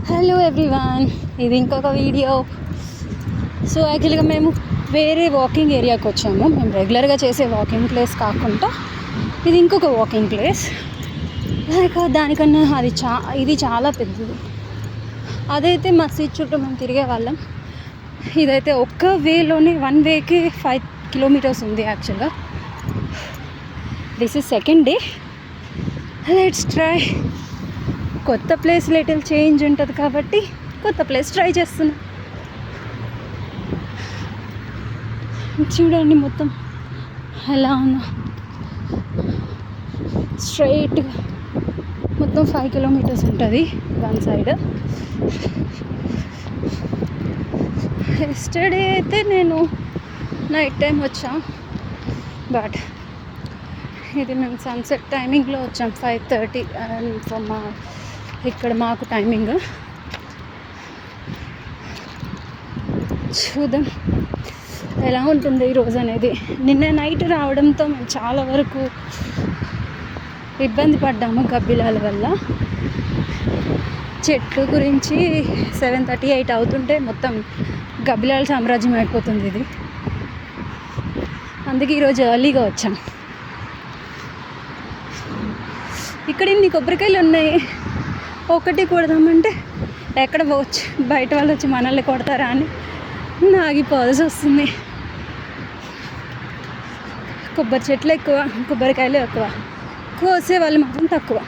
Hello everyone, ఇది ఇంకొక video. So యాక్చువల్గా మేము వేరే వాకింగ్ ఏరియాకి వచ్చాము. మేము రెగ్యులర్గా చేసే వాకింగ్ ప్లేస్ కాకుండా ఇది ఇంకొక వాకింగ్ ప్లేస్. లైక్ దానికన్నా ఇది చాలా పెద్దది. అదైతే మసీద్ చుట్టూ మేము తిరిగే వాళ్ళం. ఇదైతే ఒక్క వేలోనే 1 వేకి 5 కిలోమీటర్స్ ఉంది యాక్చువల్గా. This is second day. Let's try. కొత్త ప్లేస్ లిటిల్ చేంజ్ ఉంటుంది కాబట్టి కొత్త ప్లేస్ ట్రై చేస్తున్నా. చూడండి మొత్తం ఎలా ఉందో. స్ట్రైట్గా మొత్తం 5 కిలోమీటర్స్ ఉంటుంది వన్ సైడ్. ఎస్టర్డే అయితే నేను నైట్ టైం వచ్చాం, బట్ ఇది మేము సన్సెట్ టైమింగ్లో వచ్చాం 5:30 ఇక్కడ మాకు టైమింగ్. చూద్దాం ఎలా ఉంటుంది ఈరోజు అనేది. నిన్న నైట్ రావడంతో మేము చాలా వరకు ఇబ్బంది పడ్డాము గబ్బిలాల వల్ల. చెట్లు గురించి 7:38 అవుతుంటే మొత్తం గబ్బిలాల సామ్రాజ్యం అయిపోతుంది ఇది. అందుకే ఈరోజు ఎర్లీగా వచ్చాం. ఇక్కడ ఇన్ని కొబ్బరికాయలు ఉన్నాయి, ఒకటి కొడదామంటే ఎక్కడ పోవచ్చు, బయట వాళ్ళు వచ్చి మనల్ని కొడతారా అని ఆగిపోవాల్సి వస్తుంది. కొబ్బరి చెట్లు ఎక్కువ, కొబ్బరికాయలు ఎక్కువ, కోసే వాళ్ళు మాత్రం తక్కువ.